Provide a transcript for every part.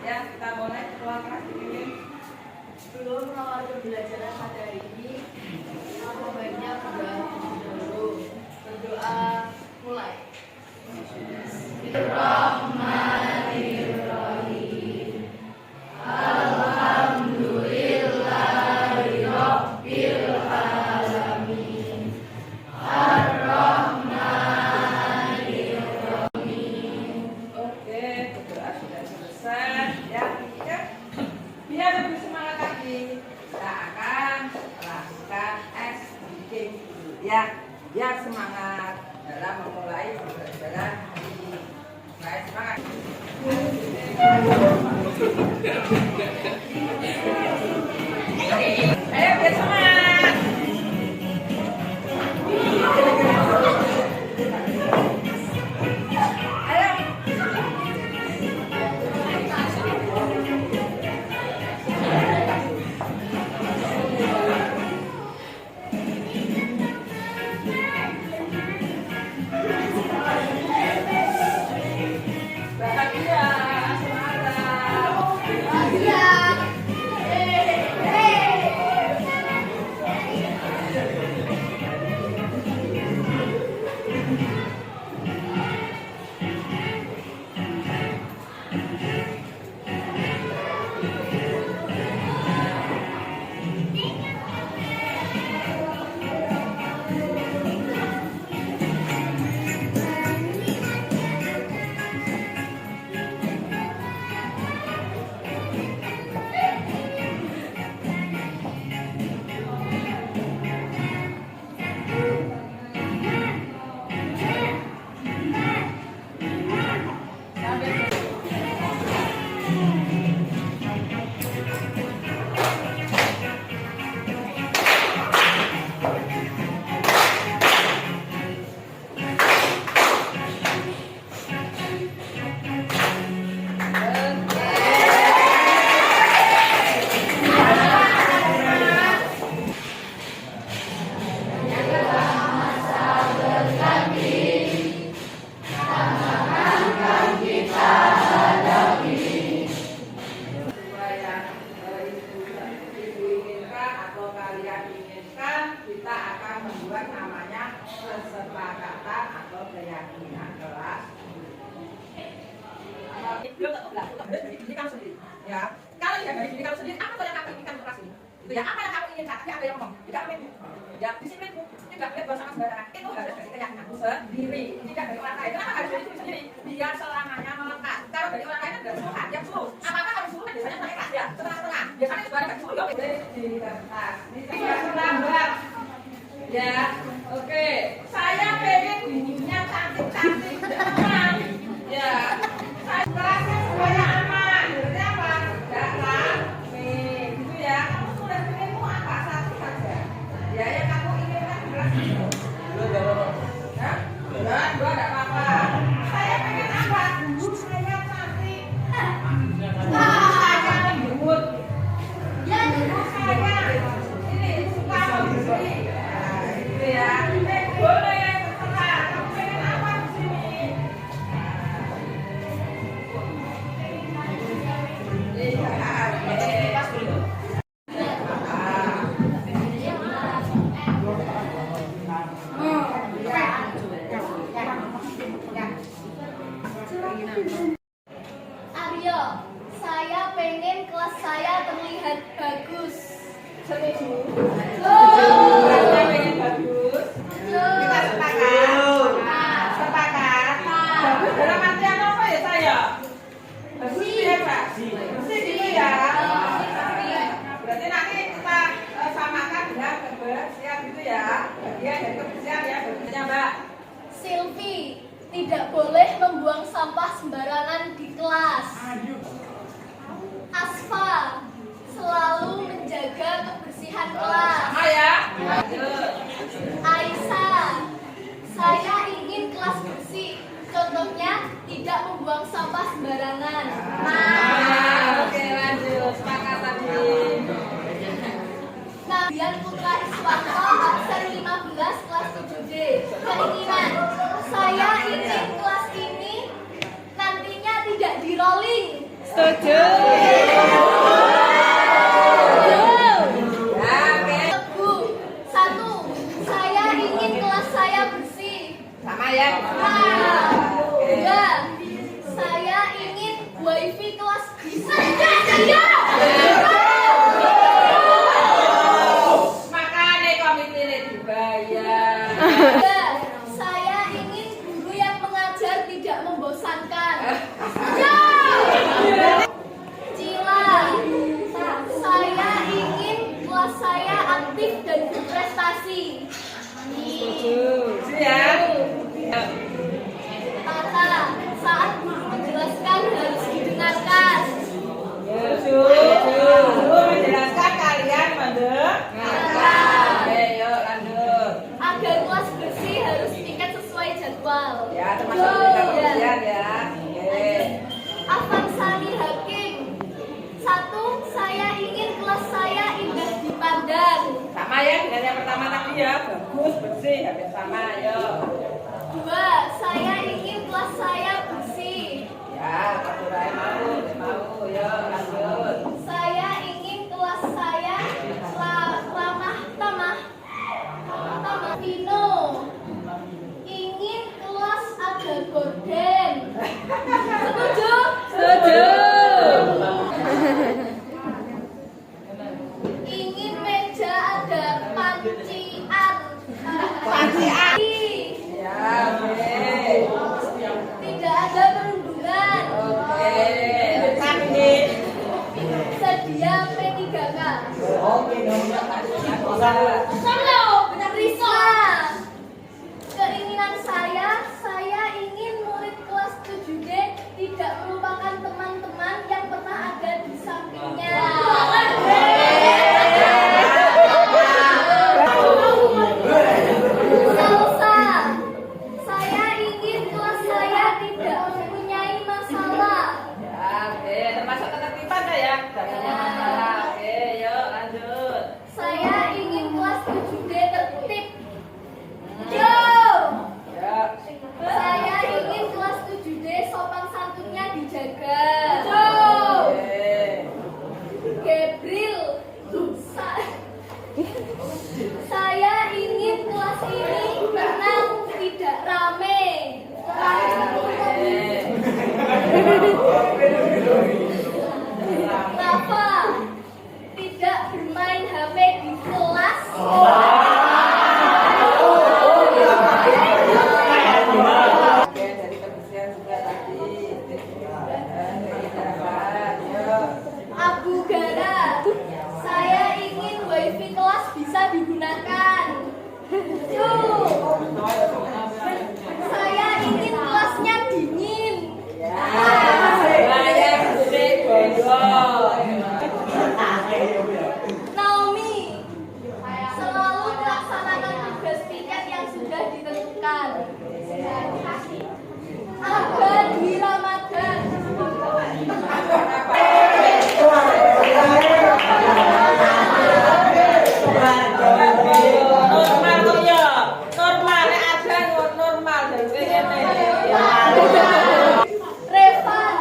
Ya, kita mulai keluar kelas ini. Sebelum mengawali pembelajaran pada hari ini, apa baiknya berdoa dulu. Berdoa mulai. Bismillahirrahmanirrahim. Alhamdulillahirabbil alamin. Oke, berdoa sudah selesai. Ya, biar lebih semangat lagi, kita akan melakukan SBK dulu. Ya, biar semangat dalam memulai pembelajaran hari ini. Baik, semangat. Ayo, biar semangat. Kita akan membuat namanya kesepakatan atau keyakinan kelas. Diri kamu sendiri. Ya, kalau tidak dari diri kamu sendiri, apa yang kamu inginkan untuk kelas ini? Itu ya, apa yang kamu inginkan? Tapi ada yang ngomong, tidak pengen. Ya, disiplinmu, tidak boleh buang sama sembarangan. Itu harus dari keyakinanmu sendiri, tidak dari orang lain. Kenapa harus dari diri sendiri? Biar selamanya melekat. Kalau dari orang lain ada suruhan, yang suruh. Apa-apa harus suruh, biasanya naik kelas ya, setengah-setengah. Biasanya sebenarnya suruh ya. Di kertas, ini lambat. Ya, oke. Saya pengen gurunya cantik-cantik, tenang. Ya, kelasnya semuanya aman. Berarti apa? Enggak rame. Gitu ya. Kamu sudah pengenmu apa? Satu saja. Ya, yang kamu inginkan di kelas itu. Hah? Dua enggak apa-apa. Saya pengen apa? Guru saya cantik. Saya lembut. Ya, guru saya ini suka memberi. Ya, boleh terserah. Kamu pengen apa di sini? terlihat bagus. Setuju. Oh. Rasanya pengen bagus. Kita sepakat. Sepakat. Bagus dalam artian apa ya saya? Bagus ya Pak. Bersih gitu ya. Berarti nanti kita samakan dengan kebersihan gitu ya. Bagian dari kebersihan ya, bagusnya Mbak. Silvi, tidak boleh membuang sampah sembarangan di kelas. Asfa, selalu menjaga kebersihan kelas. Sama ya. Lanjut. Aisyah, saya ingin kelas bersih. Contohnya, tidak membuang sampah sembarangan. Oke lanjut. Sepakat tadi. Nabian Putra Iswanto, absen 15, kelas 7D. Keinginan, saya ingin kelas ini nantinya tidak di rolling. Setuju. Ya, oke. Teguh, 1. Saya ingin kelas saya bersih. Sama ya. Oke. 2. Saya ingin wifi kelas bisa. Makanya komite ini dibayar. 3. Saya ingin guru yang mengajar tidak membosankan. Cila, saya ingin kelas saya aktif dan berprestasi. Setuju ya. Tata, saat guru menjelaskan harus didengarkan. Setuju. Guru menjelaskan kalian mendengarkan. Oke, yuk lanjut. Agar kelas bersih harus piket sesuai jadwal. Ya, termasuk juga kebersihan ya. Oke. Afansani Hakim. 1. Saya ingin kelas saya indah dipandang. Sama ya dengan yang pertama tadi ya. Bagus, bersih, hampir sama. Yuk. 2. Saya ingin kelas saya bersih. Ya, Pak Turai mau. Yuk, lanjut. Saya ingin kelas saya ramah tamah. Vino ingin kelas ada gorden. Setuju? Setuju. Ingin meja ada pancian. Pancian. Ya, oke. Tidak ada perundungan. Oke. Tadi. Sedia P3K. Oke, dong. Risa, keinginan saya ingin murid kelas 7D tidak melupakan teman-teman yang pernah ada di sampingnya. Salsa, saya ingin kelas saya tidak mempunyai masalah. Ya, oke. Termasuk ketertiban ya? Jangan masalah. Oke, yuk lanjut. Saya ingin kelas 7D tertib. Yo! Ya. Saya ingin kelas 7D sopan santunnya dijaga. Oke. Gabriel, saya ingin kelas ini tenang, tidak rame. Rafa, tidak bermain HP di kelas. Oke, dari kebersihan juga tadi. Yuk. Abu Gara, saya ingin wifi kelas bisa digunakan. Tuh, saya ingin kelasnya dingin. Bayar musik gondol. Naomi, selalu melaksanakan tugas piket yang sudah ditentukan. Agar di Ramadan. Normal kok ya. Normal nek ada normal dari ngene. Revan,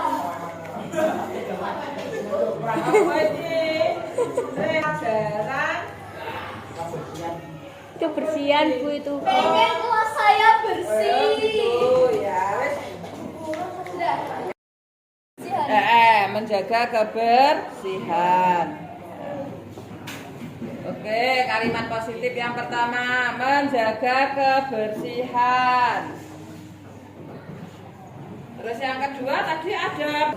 Apa iki? Pelajaran Kebersihan Bu itu. pengen kelas saya bersih. Oh ya, wes. Sudah. Menjaga kebersihan. Oke, kalimat positif yang pertama, menjaga kebersihan. Terus yang kedua tadi ada.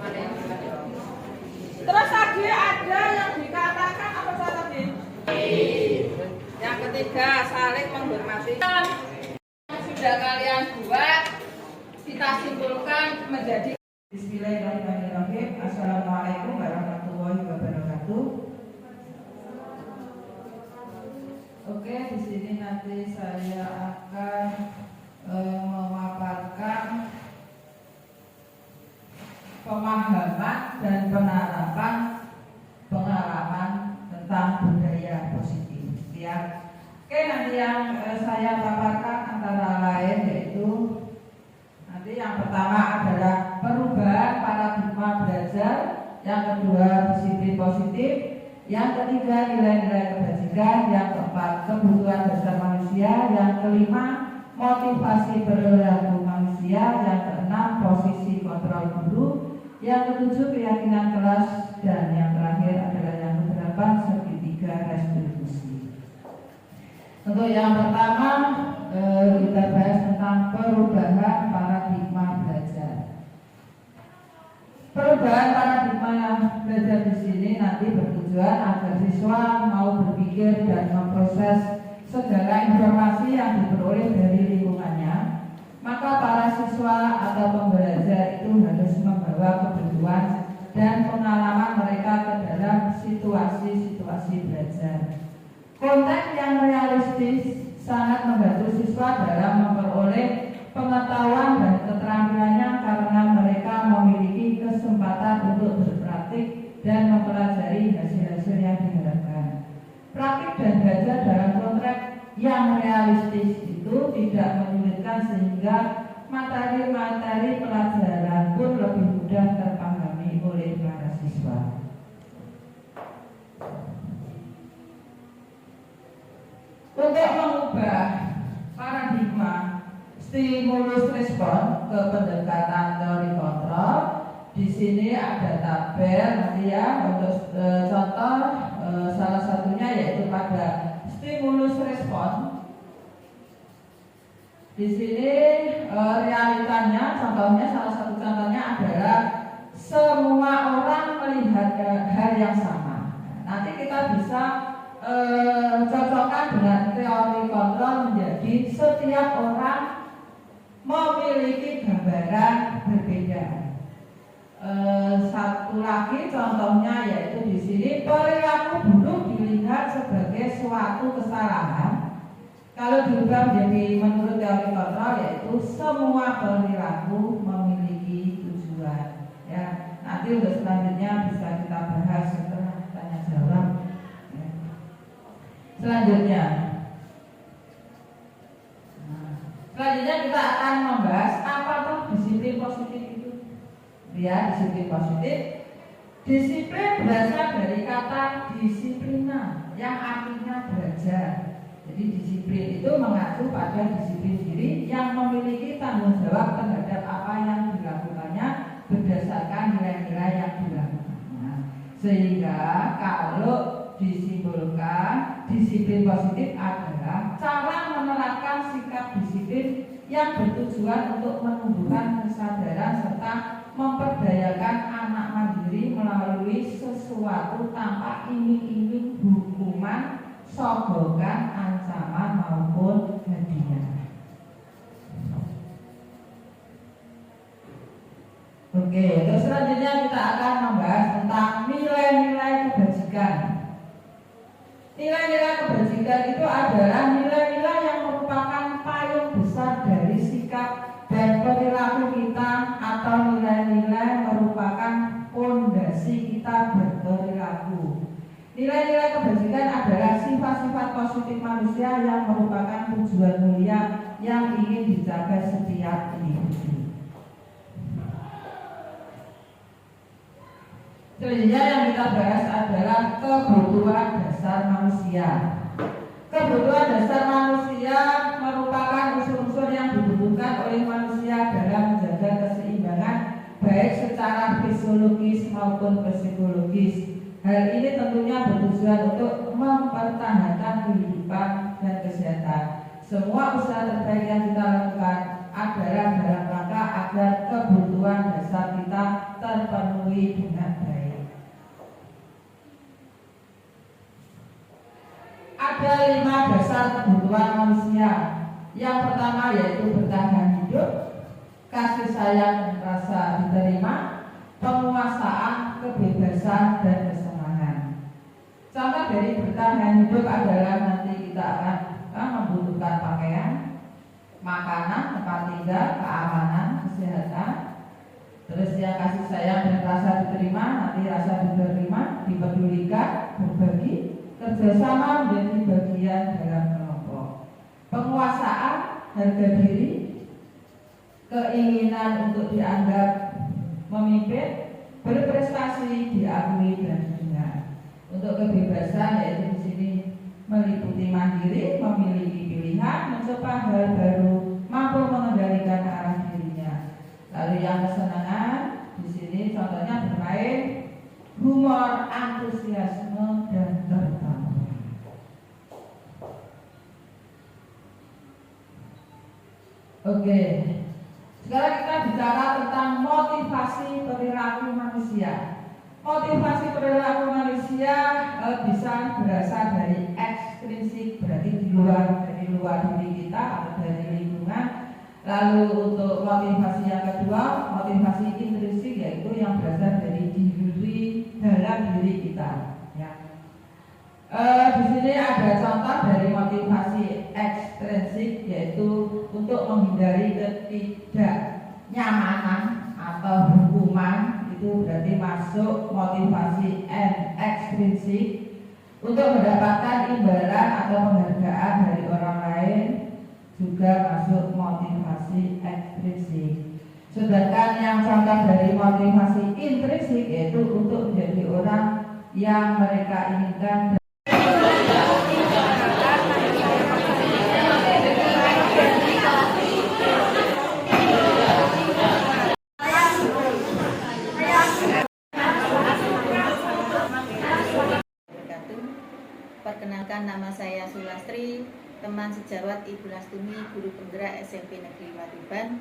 Terus tadi ada yang dikatakan apa tadi? Yang ketiga, saling menghormati. Sudah kalian buat, kita simpulkan menjadi. Bismillahirrahmanirrahim. Assalamualaikum warahmatullahi wabarakatuh. Oke, di sini nanti saya akan memaparkan pemahaman dan penerapan pengalaman tentang budaya positif. Ya, oke, nanti yang saya paparkan antara lain yaitu nanti yang pertama adalah perubahan paradigma belajar, yang kedua disiplin positif, yang ketiga nilai-nilai kebajikan, yang keempat kebutuhan dasar manusia, yang kelima motivasi perilaku manusia, yang keenam posisi kontrol guru, yang ketujuh keyakinan kelas, dan yang terakhir adalah yang kedelapan segitiga restitusi. Untuk yang pertama kita bahas tentang perubahan paradigma belajar. Perubahan paradigma belajar di sini nanti bertujuan agar siswa mau berpikir dan memproses segala informasi yang diperoleh dari lingkungannya. Maka para siswa atau pembelajar itu harus membawa kebutuhan dan pengalaman mereka ke dalam situasi-situasi belajar. Konteks yang realistis sangat membantu siswa dalam memperoleh pengetahuan dan keterampilannya karena mereka memiliki kesempatan untuk berpraktik dan mempelajari hasil-hasil yang diharapkan. Praktik dan belajar dalam konteks yang realistis itu tidak menyulitkan sehingga materi-materi pelajaran pun lebih mudah terpahami oleh para siswa. Untuk mengubah paradigma stimulus respon ke pendekatan teori kontrol, di sini ada tabel nanti ya untuk contoh salah satunya yaitu pada stimulus respon. Di sini realitanya, contohnya salah satu contohnya adalah semua orang melihat hal yang sama. Nanti kita bisa cocokkan dengan teori kontrol menjadi setiap orang memiliki gambaran berbeda. Satu lagi contohnya yaitu di sini perilaku buruk dilihat sebagai suatu kesalahan. Kalau diubah menjadi menurut teori kontrol yaitu semua perilaku memiliki tujuan. Ya, nanti untuk selanjutnya bisa kita bahas setelah tanya jawab. Ya. Selanjutnya kita akan membahas apa tuh disiplin positif itu. Ya, disiplin positif. Disiplin berasal dari kata disiplina yang artinya belajar. Jadi disiplin itu mengacu pada disiplin diri yang memiliki tanggung jawab terhadap apa yang dilakukannya berdasarkan nilai-nilai yang dilakukannya. Sehingga kalau disimpulkan disiplin positif adalah cara menerapkan sikap disiplin yang bertujuan untuk menumbuhkan kesadaran serta memperdayakan anak mandiri melalui sesuatu tanpa iming-iming hukuman, sogokan, ancaman maupun hadiah. Oke, terus selanjutnya kita akan membahas tentang nilai-nilai kebajikan. Nilai-nilai kebajikan itu adalah nilai-nilai yang merupakan payung besar dari sikap dan perilaku kita atau nilai-nilai merupakan fondasi kita berperilaku. Nilai-nilai kebajikan adalah sifat-sifat positif manusia yang merupakan tujuan mulia yang ingin dicapai setiap individu. Selanjutnya yang kita bahas adalah kebutuhan dasar manusia. Kebutuhan dasar manusia merupakan unsur-unsur yang dibutuhkan oleh manusia dalam menjaga keseimbangan baik secara fisiologis maupun psikologis. Hal ini tentunya bertujuan untuk mempertahankan kehidupan dan kesehatan. Semua usaha terbaik yang kita lakukan adalah dalam rangka agar kebutuhan dasar kita terpenuhi dengan baik. Ada 5 dasar kebutuhan manusia. Yang pertama yaitu bertahan hidup, kasih sayang dan rasa diterima, penguasaan, kebebasan, dan kesenangan. Contoh dari bertahan hidup adalah nanti kita akan membutuhkan pakaian, makanan, tempat tinggal, keamanan, kesehatan. Terus yang kasih sayang dan rasa diterima, nanti rasa diterima, dipedulikan, berbagi, kerjasama menjadi bagian dalam kelompok. Penguasaan, harga diri, keinginan untuk dianggap memimpin, berprestasi, diakui dan didengar. Untuk kebebasan yaitu di sini meliputi mandiri, memiliki pilihan, mencoba hal baru, mampu mengendalikan arah dirinya. Lalu yang kesenangan di sini contohnya bermain, humor, antusiasme, dan tertawa. Oke, sekarang kita bicara tentang motivasi perilaku manusia. Motivasi perilaku manusia bisa berasal dari ekstrinsik, berarti dari luar diri kita atau dari lingkungan. Lalu untuk motivasi yang kedua, motivasi intrinsik, yaitu yang berasal dari diri dalam diri kita. Ya. Di sini ada contoh dari motivasi ekstrinsik, yaitu untuk menghindari ketidaknyamanan atau hukuman. Itu berarti masuk motivasi ekstrinsik. Untuk mendapatkan imbalan atau penghargaan dari orang lain juga masuk motivasi ekstrinsik. Sedangkan yang contoh dari motivasi intrinsik yaitu untuk menjadi orang yang mereka inginkan. Perkenalkan, nama saya Sulastri, teman sejawat Ibu Lastumi, guru penggerak SMP Negeri Matuban.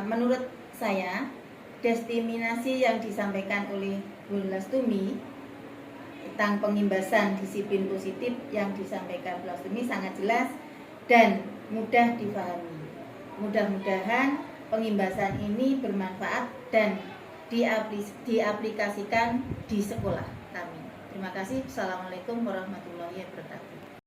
Menurut saya, destinasi yang disampaikan oleh Bu Lastumi tentang pengimbasan disiplin positif yang disampaikan Bu Lastumi sangat jelas dan mudah dipahami. Mudah-mudahan pengimbasan ini bermanfaat dan diaplikasikan di sekolah kami. Terima kasih. Assalamualaikum warahmatullahi wabarakatuh.